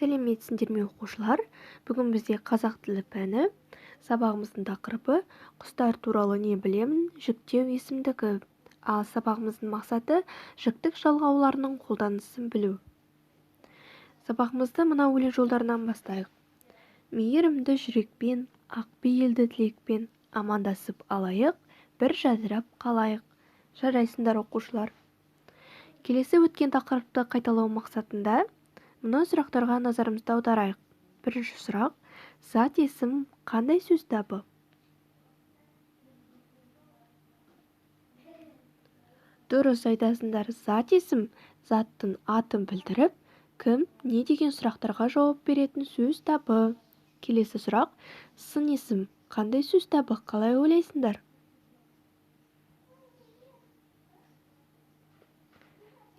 Сәлеметсіңдер ме оқушылар? Бүгін бізде қазақ тілі пәні. Сабағымыздың тақырыбы құстар туралы не білемін, жіктеу есімдігі. Ал сабағымыздың мақсаты жіктік жалғауларының қолданысын білу. Сабағымызды мына өлең жолдарынан бастайық. Мейірімді жүрекпен, ақ бейілді тілекпен амандасып алайық, бір жадырап қалайық. Жарайсыңдар оқушылар. Келесі өткен тақырыпты қайталау мақсатында мына сұрақтарға назарымызды аударайық. Бірінші сұрақ: зат есім қандай сөз табы? Дұрыс айтасыңдар. Зат есім заттың атын білдіріп, кім, не деген сұрақтарға жауап беретін сөз табы. Келесі сұрақ: сын есім қандай сөз табы? Қалай ойлайсыңдар?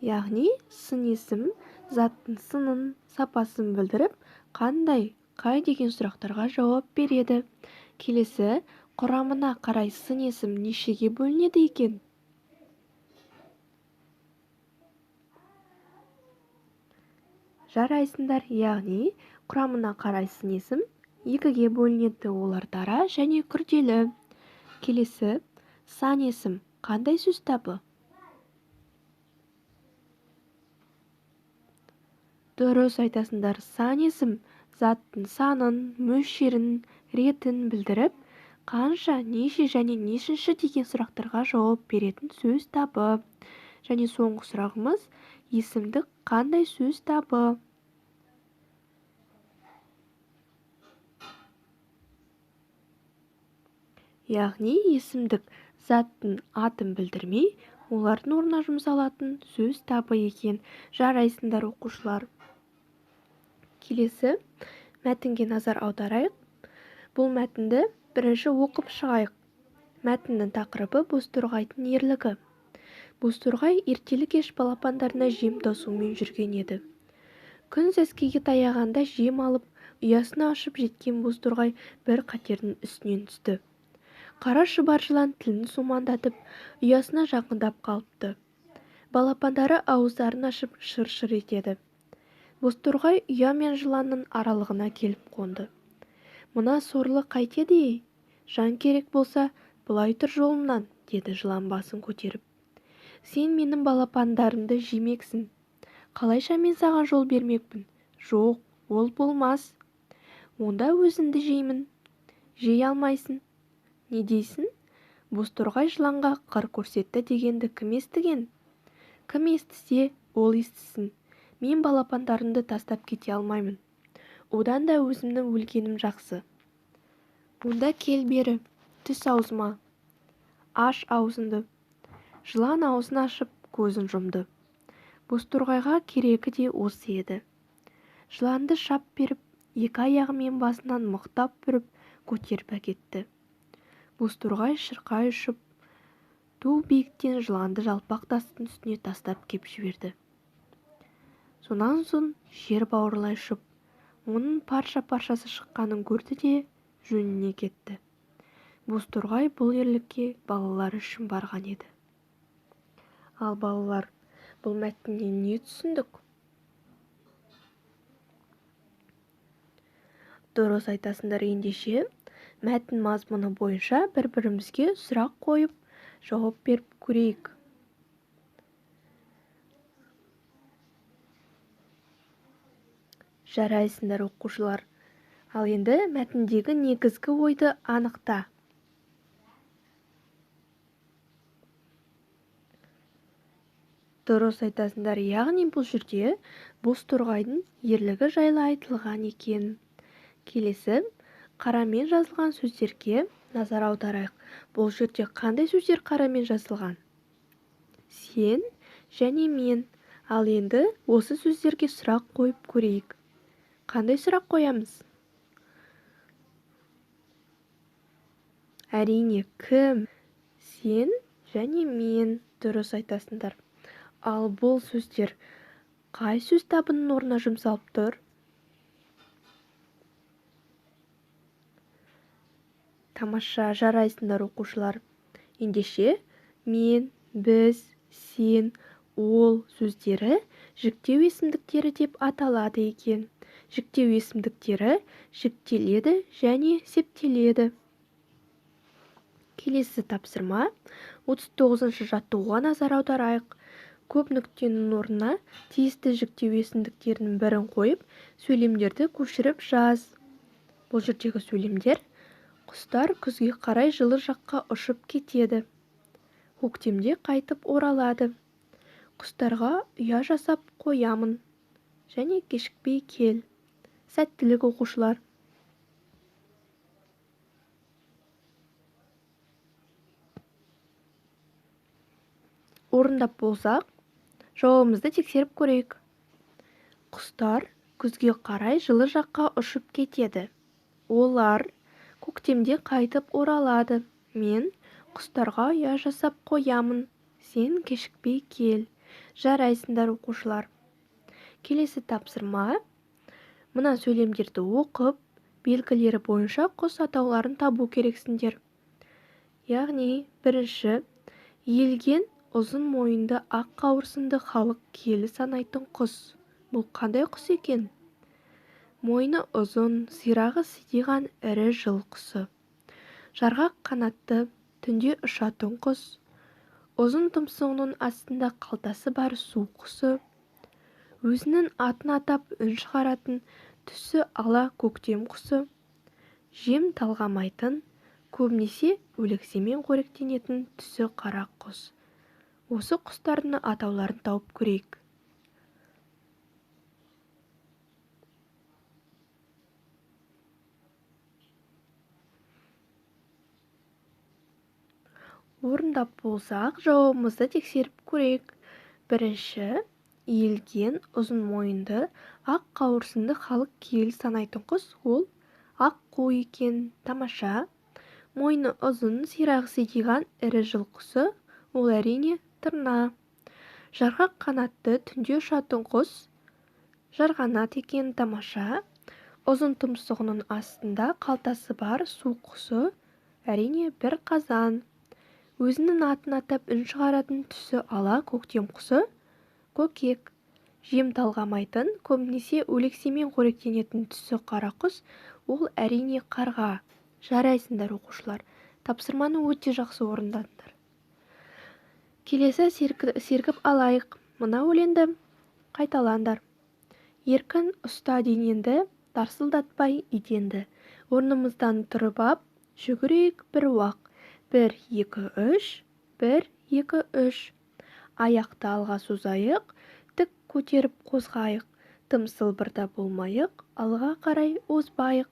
Яғни сын есім заттың сынын, сапасын білдіріп, қай деген сұрақтарға жауап береді. Келесі: құрамына қарай сын есім нешеге бөлінеді екен? Жарайсыңдар. Яғни құрамына қарай сын есім екіге бөлінеді. Олар дара және күрделі. Келесі: сан есім қандай сөз табы? Дұрыс айтасыңдар. Сан есім заттың санын, мөлшерін, ретін білдіріп, қанша, неше және нешінші деген сұрақтарға жауап беретін сөз табы. Және соңғы сұрағымыз: есімдік қандай сөз табы? Яғни есімдік заттың атын білдірмей, олардың орнына жұмсалатын сөз табы екен. Жарайсыңдар оқушылар. Келесі мәтінге назар аударайық. Бұл мәтінді бірінші оқып шығайық. Мәтіннің тақырыбы бозторғайдың ерлігі. Бозторғай ертелі-кеш балапандарына жем тасумен жүрген еді. Күн сәскеге таяғанда жем алып, ұясына ашып жеткен бозторғай бір қатердің үстінен түсті. Қара шұбар жылан тілін сумаңдатып, ұясына жақындап қалыпты. Балапандары ауыздарын ашып шыр-шыр етеді. Бозторғай ұя мен жыланның аралығына келіп қонды. Мына сорлы қайтеді? Жан керек болса, былай тұр жолымнан, деді жылан басын көтеріп. Сен менің балапандарымды жемексің. Қалайша мен саған жол бермекпін? Жоқ, ол болмас. Онда өзіңді жеймін. Жей алмайсың. Не дейсің? Бозторғай жыланға қыр көрсетті дегенді кім естіген? Кім естісе, ол естісін. Мен балапандарымды тастап кете алмаймын. Одан да өзімнің өлгенім жақсы. Онда кел бері, түс аузыма. Аш аузыңды. Жылан аузын ашып, көзін жұмды. Бозторғайға керегі де осы еді. Жыланды шап беріп, екі аяғымен басынан мықтап бүріп, көтеріп әкетті. Бозторғай шырқай ұшып, ту биіктен жыланды жалпақ тастың үстіне тастап кеп жіберді. Сонан соң жер бауырлай ұшып, оның парша-паршасы шыққанын көрді де жөніне кетті. Бозторғай бұл ерлікке балалар үшін барған еді. Ал балалар, бұл мәтіннен не түсіндік? Дұрыс айтасыңдар. Ендеше мәтін мазмұны бойынша бір-бірімізге сұрақ қойып, жауап беріп көрейік. Жарайсыңдар оқушылар. Ал енді мәтіндегі негізгі ойды анықта. Дұрыс айтасыңдар. Яғни бұл жерде бозторғайдың ерлігі жайлы айтылған екен. Келесі қарамен жазылған сөздерге назар аударайық. Бұл жерде қандай сөздер қарамен жазылған? Сен және мен. Ал енді осы сөздерге сұрақ қойып көрейік. Қандай сұрақ қоямыз? Әрине, кім? Сен және мен. Дұрыс айтасыңдар. Ал бұл сөздер қай сөз табының орнына жұмсалып тұр? Тамаша, жарайсыңдар оқушылар. Ендеше мен, біз, сен, ол сөздері жіктеу есімдіктері деп аталады екен. Жіктеу есімдіктері жіктеледі және септеледі. Келесі тапсырма 39-шы жаттығуға назар аударайық. Көп нүктенің орнына тиісті жіктеу есімдіктерінің бірін қойып, сөйлемдерді көшіріп жаз. Бұл жердегі сөйлемдер: құстар күзге қарай жылы жаққа ұшып кетеді. Көктемде қайтып оралады. Құстарға ұя жасап қоямын. Және кешікпей кел. Сәттілік оқушылар. Орындап болсақ, жауабымызды тексеріп көрейік. Құстар күзге қарай жылы жаққа ұшып кетеді. Олар көктемде қайтып оралады. Мен құстарға ұя жасап қоямын. Сен кешікпей кел. Жарайсыңдар оқушылар. Келесі тапсырма. Мына сөйлемдерді оқып, белгілері бойынша құс атауларын табу керексіңдер. Яғни, бірінші, иілген ұзын мойынды ақ қауырсынды халық киелі санайтын құс. Бұл қандай құс екен? Мойны ұзын, сирағы сидиған ірі жыл құсы. Жарғақ қанатты, түнде ұшатын құс. Ұзын тұмсығының астында қалтасы бар су құсы. Өзінің атын атап үн шығаратын түсі ала көктем құсы. Жем талғамайтын, көбінесе өлексемен қоректенетін түсі қара құс. Осы құстардың атауларын тауып көрейік. Орындап болсақ, жауабымызды тексеріп көрейік. Бірінші, иілген ұзын мойынды ақ қауырсынды халық киелі санайтын құс ол ақ қу екен. Тамаша. Мойны ұзын, сирағы сидиған ірі жыл құсы ол әрине тырна. Жарғақ қанатты, түнде ұшатын құс жарғанат екен. Тамаша. Ұзын тұмсығының астында қалтасы бар су құсы әрине бір қазан. Өзінің атын атап үн шығаратын түсі ала көктем құсы көкек. Жем талғамайтын, көбінесе өлексемен қоректенетін түсі қара құс ол әрине қарға. Жарайсыңдар оқушылар. Тапсырманы өте жақсы орындадыңдар. Келесі сергіп алайық. Мына өлеңді қайталаңдар. Еркін ұста денеңді, тарсылдатпай иденді. Орнымыздан тұрып ап, жүгірейік бір уақ. 1, 2, 3, 1, 2, 3. Аяқты алға созайық, тік көтеріп қозғайық. Тым сылбырда болмайық, алға қарай озбайық.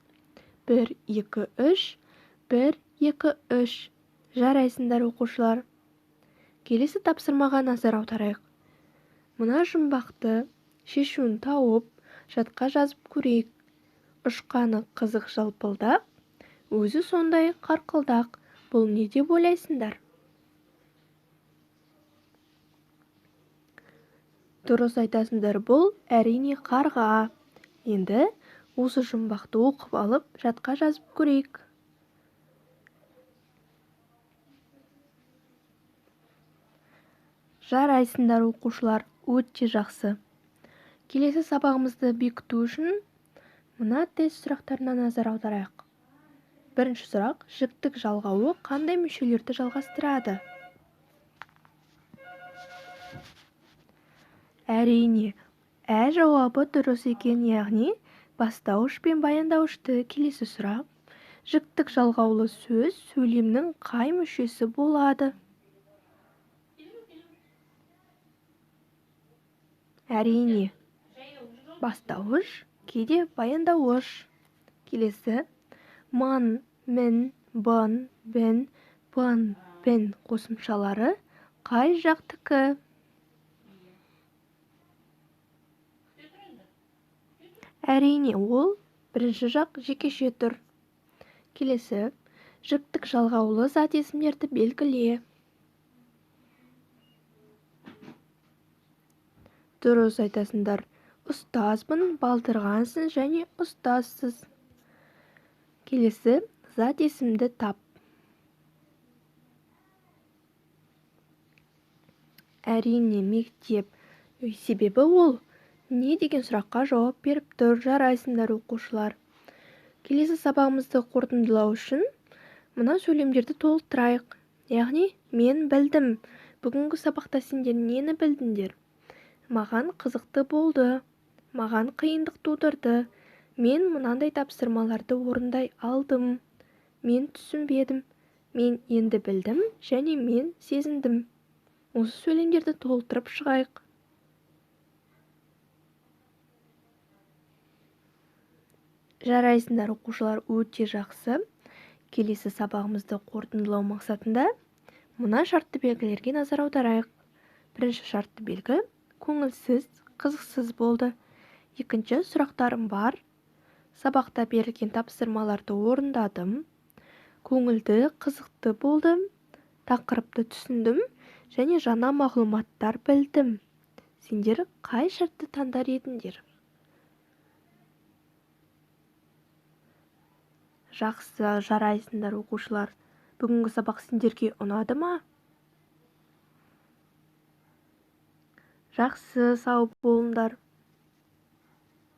1, 2, 3, 1, 2, 3. Жарайсыңдар оқушылар. Келесі тапсырмаға назар аударайық. Мына жұмбақты шешуін тауып, жадқа жазып көрейік. Ұшқаны қызық жалпылдақ, өзі сондай қарқылдақ. Бұл не деп ойлайсыңдар? Дұрыс айтасыңдар, бұл әрине қарға. Енді осы жұмбақты оқып алып, жадқа жазып көрейік. Жарайсыңдар оқушылар, өте жақсы. Келесі сабағымызды бекіту үшін мына тест сұрақтарына назар аударайық. Бірінші сұрақ: жіктік жалғауы қандай мүшелерді жалғастырады? Әрине, жауабы дұрыс екен, яғни бастауыш пен баяндауышты. Келесі сұрақ: жіктік жалғаулы сөз сөйлемнің қай мүшесі болады? Әрине, бастауыш, кейде баяндауыш. Келесі: ман, мін, бын, бін, пын, пін қосымшалары қай жақтікі? Әрине, ол бірінші жақ жекеше тұр. Келесі: жіктік жалғаулы зат есімдерді белгіле. Дұрыс айтасыңдар. Ұстазбын, балдырғансың және ұстазсыз. Келесі: зат есімді тап. Әрине, мектеп. Себебі ол не деген сұраққа жауап беріп тұр. Жарайсыңдар оқушылар. Келесі сабағымызды қорытындылау үшін мына сөйлемдерді толықтырайық. Яғни мен білдім. Бүгінгі сабақта сендер нені білдіңдер? Маған қызықты болды. Маған қиындық тудырды. Мен мынандай тапсырмаларды орындай алдым. Мен түсінбедім. Мен енді білдім және мен сезіндім. Осы сөйлемдерді толтырып шығайық. Жарайсыңдар оқушылар, өте жақсы. Келесі сабағымызды қорытындылау мақсатында мына шартты белгілерге назар аударайық. Бірінші шартты белгі көңілсіз, қызықсыз болды. Екінші, сұрақтарым бар. Сабақта берілген тапсырмаларды орындадым. Көңілді, қызықты болды. Тақырыпты түсіндім және жаңа мағлұматтар білдім. Сендер қай шартты таңдар едіңдер? Жақсы, жарайсыңдар оқушылар. Бүгінгі сабақ сендерге ұнады ма? Жақсы, сау болыңдар.